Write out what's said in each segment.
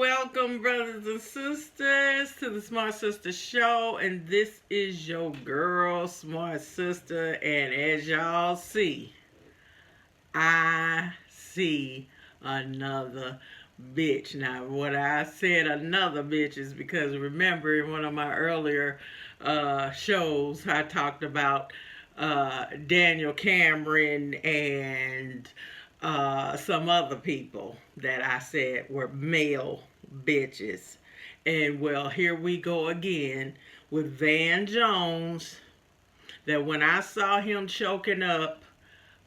welcome, brothers and sisters, to the Smart Sister Show. And this is your girl, Smart Sister. And as y'all see, I see another bitch. Now, what I said another bitch is because remember in one of my earlier shows, I talked about Daniel Cameron and some other people that I said were male bitches. And well, here we go again with Van Jones. That when I saw him choking up,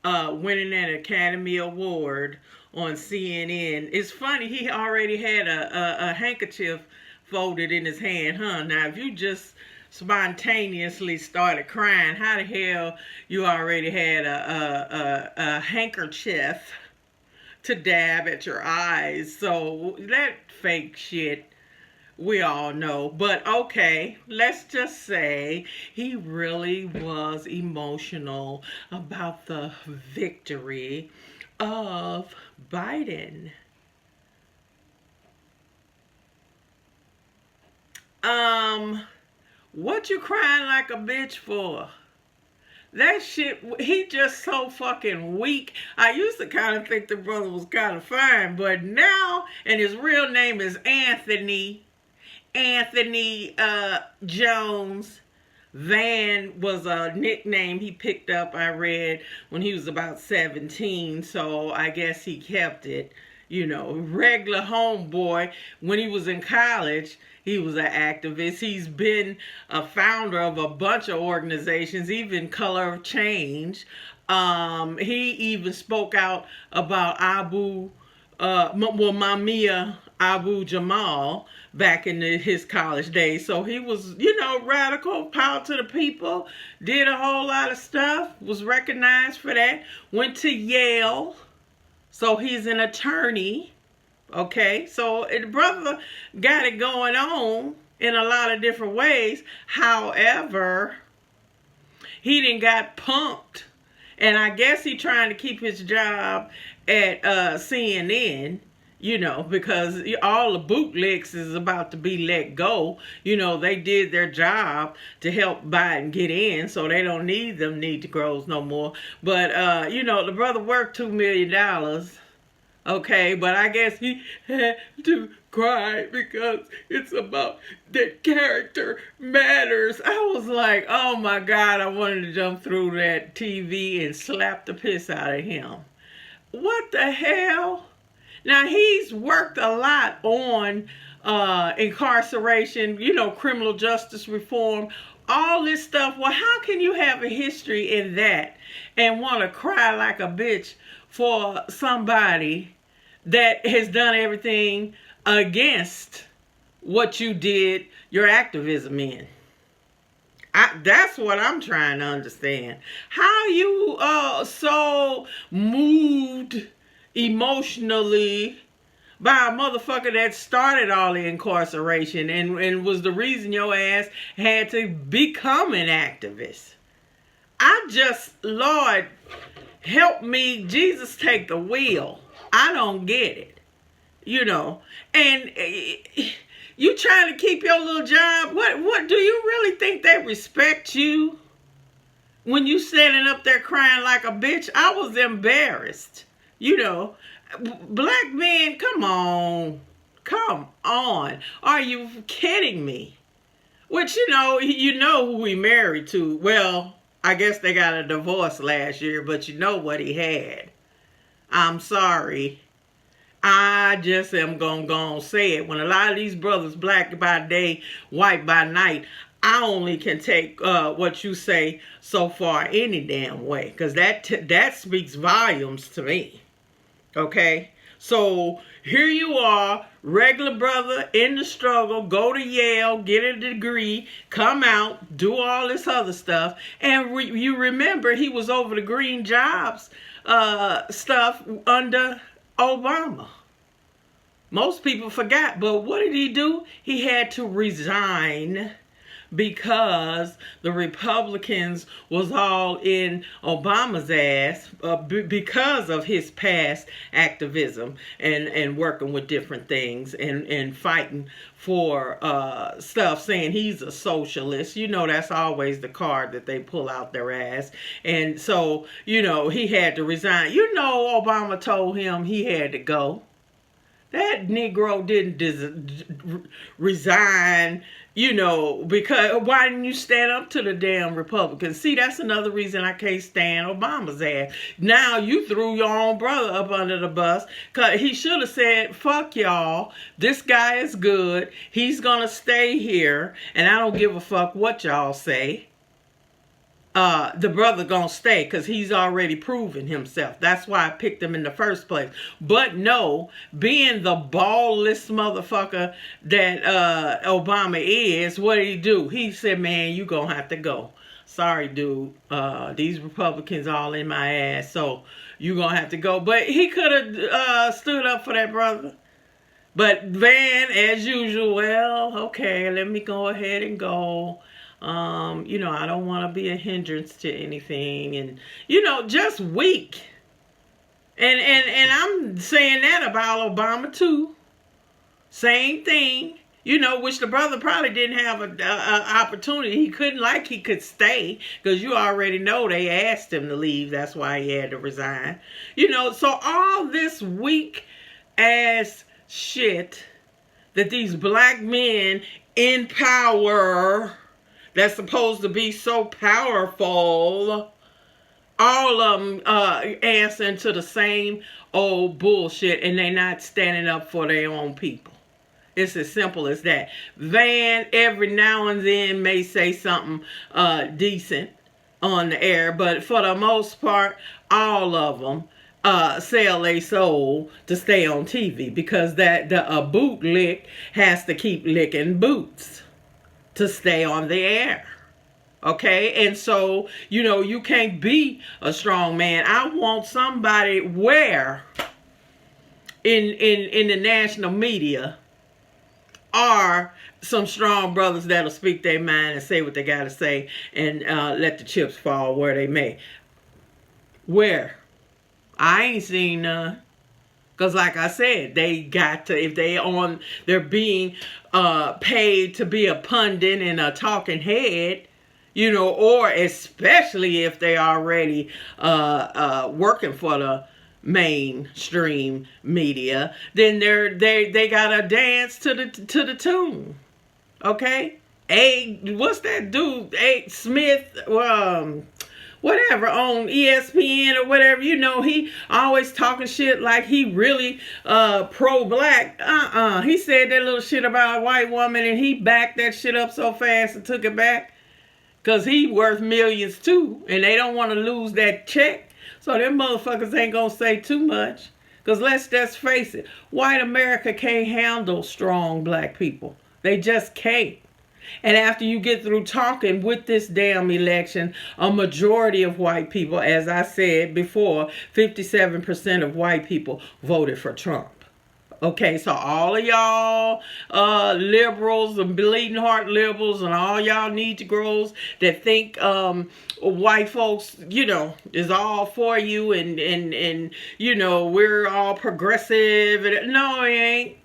winning an Academy Award on CNN, it's funny, he already had a handkerchief folded in his hand, huh? Now, if you just spontaneously started crying, how the hell you already had a handkerchief to dab at your eyes? So that fake shit, we all know. But okay, let's just say he really was emotional about the victory of Biden. What you crying like a bitch for? That shit, he just so fucking weak. I used to kind of think the brother was kind of fine, but now, and his real name is Anthony Jones. Van was a nickname he picked up, I read, when he was about 17, so I guess he kept it. You know, regular homeboy. When he was in college, he was an activist. He's been a founder of a bunch of organizations, even Color of Change. He even spoke out about Mumia Abu-Jamal back in his college days. So he was, radical, power to the people, did a whole lot of stuff, was recognized for that, went to Yale. So he's an attorney, okay? So the brother got it going on in a lot of different ways. However, he didn't got punked. And I guess he trying to keep his job at CNN, because all the bootlicks is about to be let go. They did their job to help Biden get in, so they don't need them Negroes no more. But, the brother worked $2 million, okay? But I guess he had to cry because it's about that character matters. I was like, oh my God, I wanted to jump through that TV and slap the piss out of him. What the hell? Now, he's worked a lot on incarceration, criminal justice reform, all this stuff. Well, how can you have a history in that and want to cry like a bitch for somebody that has done everything against what you did your activism in? That's what I'm trying to understand. How you so moved emotionally by a motherfucker that started all the incarceration and was the reason your ass had to become an activist. Lord, help me, Jesus, take the wheel. I don't get it, and you trying to keep your little job. What do you really think they respect you when you standing up there crying like a bitch? I was embarrassed. Black men, come on. Are you kidding me? Which, you know who he married to. Well, I guess they got a divorce last year, but you know what he had. I'm sorry. I just am gonna go and say it. When a lot of these brothers, black by day, white by night, I only can take what you say so far any damn way. Because that speaks volumes to me. Okay? So here you are, regular brother in the struggle, go to Yale, get a degree, come out, do all this other stuff. And you remember he was over the green jobs stuff under Obama. Most people forgot, but what did he do? He had to resign because the Republicans was all in Obama's ass because of his past activism and working with different things and fighting for stuff, saying he's a socialist. You know, that's always the card that they pull out their ass. And so, you know, he had to resign. You know, Obama told him he had to go. That Negro didn't resign, you know, because why didn't you stand up to the damn Republicans? See, that's another reason I can't stand Obama's ass. Now you threw your own brother up under the bus, because he should have said, fuck y'all, this guy is good, he's going to stay here, and I don't give a fuck what y'all say. The brother gonna stay because he's already proven himself. That's why I picked him in the first place. But no, being the ballless motherfucker that Obama is, what did he do? He said, man, you gonna have to go. Sorry, dude. These Republicans all in my ass, so you gonna have to go. But he could have stood up for that brother. But Van, as usual, well, okay, let me go ahead and go. You know, I don't want to be a hindrance to anything, and you know, just weak. And I'm saying that about Obama too. Same thing. You know, which the brother probably didn't have a opportunity. He could stay, because you already know they asked him to leave. That's why he had to resign. You know, so all this weak ass shit that these black men in power, that's supposed to be so powerful, all of them answering to the same old bullshit, and they not standing up for their own people. It's as simple as that. Van every now and then may say something decent on the air, but for the most part, all of them sell their soul to stay on TV, because a boot lick has to keep licking boots to stay on the air. Okay? And so, you know, you can't be a strong man. I want somebody where in the national media are some strong brothers that'll speak their mind and say what they gotta say, and let the chips fall where they may. Where? I ain't seen none. Because like I said, they got to, if they're being paid to be a pundit and a talking head, you know, or especially if they already working for the mainstream media, then they gotta dance to the tune. Okay? What's that dude? Smith, whatever, on ESPN or whatever, you know, he always talking shit like he really pro-black. He said that little shit about a white woman, and he backed that shit up so fast and took it back, because he worth millions too, and they don't want to lose that check. So them motherfuckers ain't gonna say too much, because let's just face it, white America can't handle strong black people. They just can't. And after you get through talking with this damn election, a majority of white people, as I said before, 57% of white people voted for Trump. Okay, so all of y'all liberals and bleeding heart liberals and all y'all Negroes that think white folks, you know, is all for you and you know, we're all progressive. No, it ain't.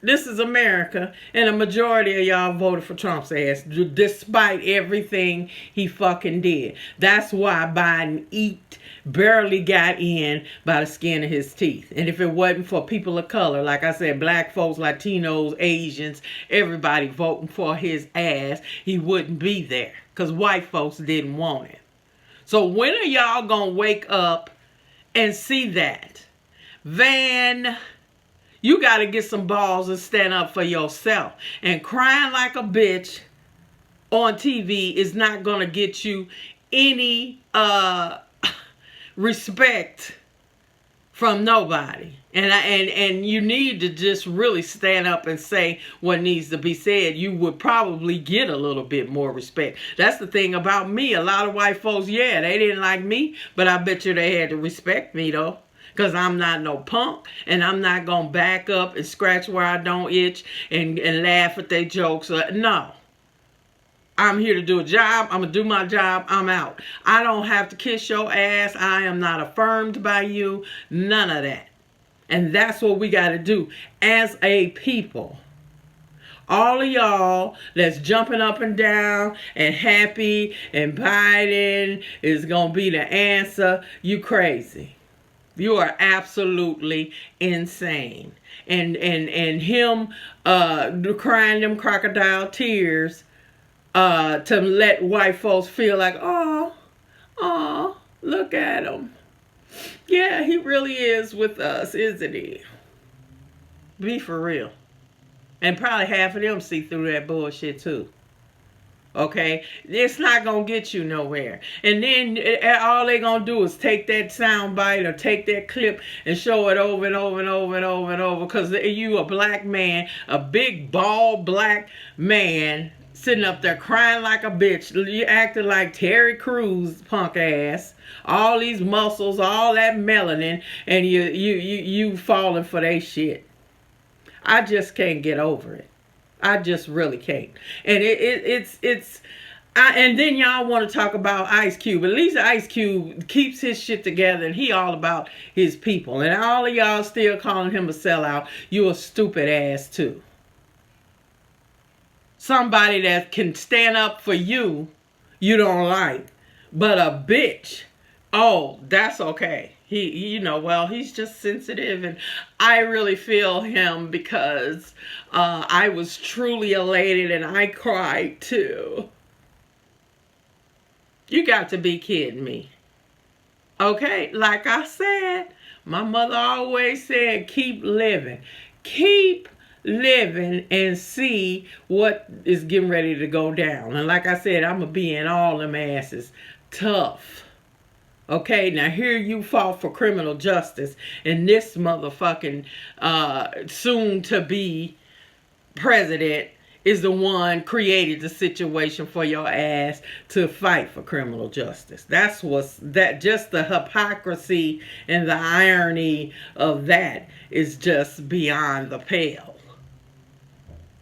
This is America, and a majority of y'all voted for Trump's ass, despite everything he fucking did. That's why Biden barely got in by the skin of his teeth. And if it wasn't for people of color, like I said, black folks, Latinos, Asians, everybody voting for his ass, he wouldn't be there, because white folks didn't want it. So when are y'all gonna wake up and see that? Van, you got to get some balls and stand up for yourself. And crying like a bitch on TV is not going to get you any respect from nobody. And you need to just really stand up and say what needs to be said. You would probably get a little bit more respect. That's the thing about me. A lot of white folks, yeah, they didn't like me, but I bet you they had to respect me though. Because I'm not no punk, and I'm not going to back up and scratch where I don't itch and laugh at their jokes. No. I'm here to do a job. I'm going to do my job. I'm out. I don't have to kiss your ass. I am not affirmed by you. None of that. And that's what we got to do as a people. All of y'all that's jumping up and down and happy and Biden is going to be the answer, you crazy. You are absolutely insane. And him crying them crocodile tears to let white folks feel like, oh, look at him. Yeah, he really is with us, isn't he? Be for real. And probably half of them see through that bullshit too. Okay? It's not going to get you nowhere. And then all they going to do is take that sound bite or take that clip and show it over and over and over and over and over. Because you a black man, a big, bald black man sitting up there crying like a bitch. You acting like Terry Crews, punk ass. All these muscles, all that melanin. And you falling for that shit. I just can't get over it. I just really can't. And and then y'all want to talk about Ice Cube. At least Ice Cube keeps his shit together and he all about his people. And all of y'all still calling him a sellout. You a stupid ass too. Somebody that can stand up for you, you don't like. But a bitch, oh, that's okay. He's just sensitive, and I really feel him because I was truly elated and I cried too. You got to be kidding me. Okay, like I said, my mother always said, keep living. Keep living and see what is getting ready to go down. And like I said, I'm going to be in all them asses tough. Okay, now here you fought for criminal justice, and this motherfucking soon-to-be president is the one created the situation for your ass to fight for criminal justice. Just the hypocrisy and the irony of that is just beyond the pale.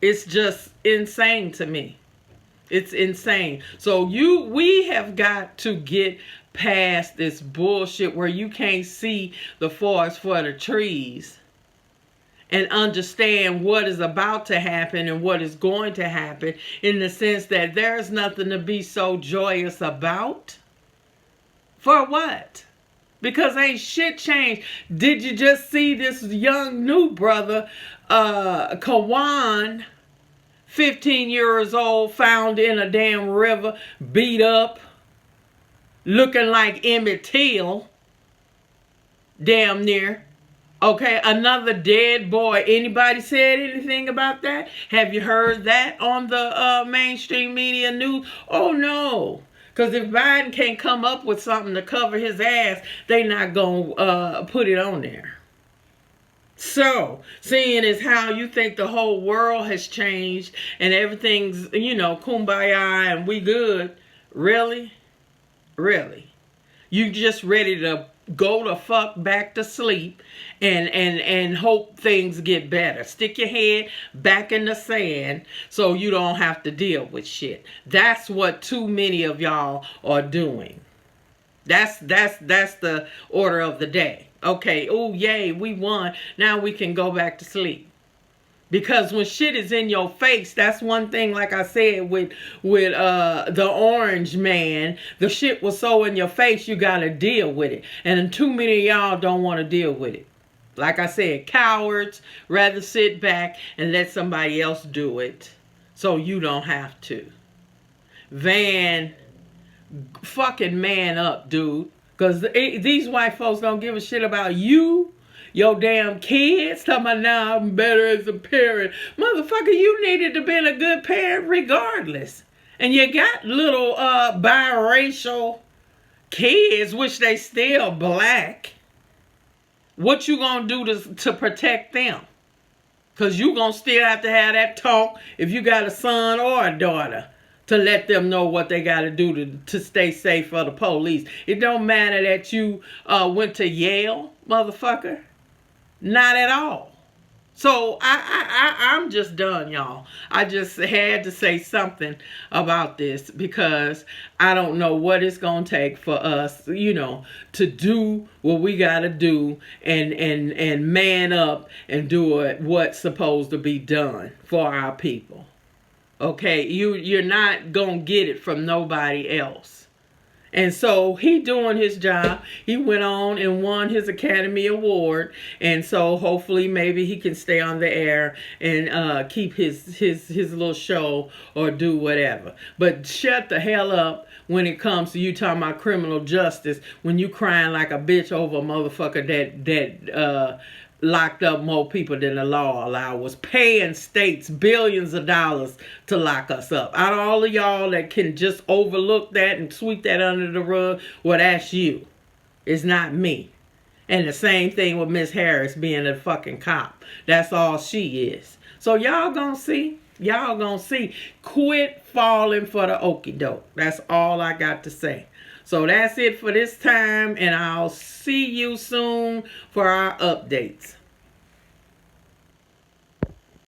It's just insane to me. It's insane. So we have got to get past this bullshit where you can't see the forest for the trees and understand what is about to happen and what is going to happen, in the sense that there's nothing to be so joyous about. For what? Because ain't shit changed. Did you just see this young new brother, Kawan, 15 years old, found in a damn river, beat up, looking like Emmett Till, damn near. Okay, another dead boy. Anybody said anything about that? Have you heard that on the mainstream media news? Oh, no. Because if Biden can't come up with something to cover his ass, they not going to put it on there. So, seeing as how you think the whole world has changed and everything's, kumbaya and we good, really? Really? You just ready to go the fuck back to sleep and hope things get better. Stick your head back in the sand so you don't have to deal with shit. That's what too many of y'all are doing. That's the order of the day. Okay, oh yay, we won. Now we can go back to sleep. Because when shit is in your face, that's one thing, like I said, with the orange man, the shit was so in your face, you got to deal with it. And too many of y'all don't want to deal with it. Like I said, cowards rather sit back and let somebody else do it so you don't have to. Van, fucking man up, dude. Because these white folks don't give a shit about you. Your damn kids talking about now I'm better as a parent. Motherfucker, you needed to be a good parent regardless. And you got little biracial kids, which they still black. What you gonna do to protect them? Because you gonna still have to have that talk if you got a son or a daughter, to let them know what they got to do to stay safe for the police. It don't matter that you went to Yale, motherfucker. Not at all. So I'm just done, y'all. I just had to say something about this because I don't know what it's gonna take for us, to do what we gotta do and man up and do what's supposed to be done for our people. Okay, you're not gonna get it from nobody else. And so he doing his job. He went on and won his Academy Award, and so hopefully maybe he can stay on the air and keep his little show or do whatever. But shut the hell up when it comes to you talking about criminal justice when you crying like a bitch over a motherfucker that locked up more people than the law allowed, was paying states billions of dollars to lock us up. Out of all of y'all that can just overlook that and sweep that under the rug, well, that's you. It's not me. And the same thing with Miss Harris being a fucking cop. That's all she is. So y'all gonna see. Y'all gonna see. Quit falling for the okie doke. That's all I got to say. So that's it for this time, and I'll see you soon for our updates.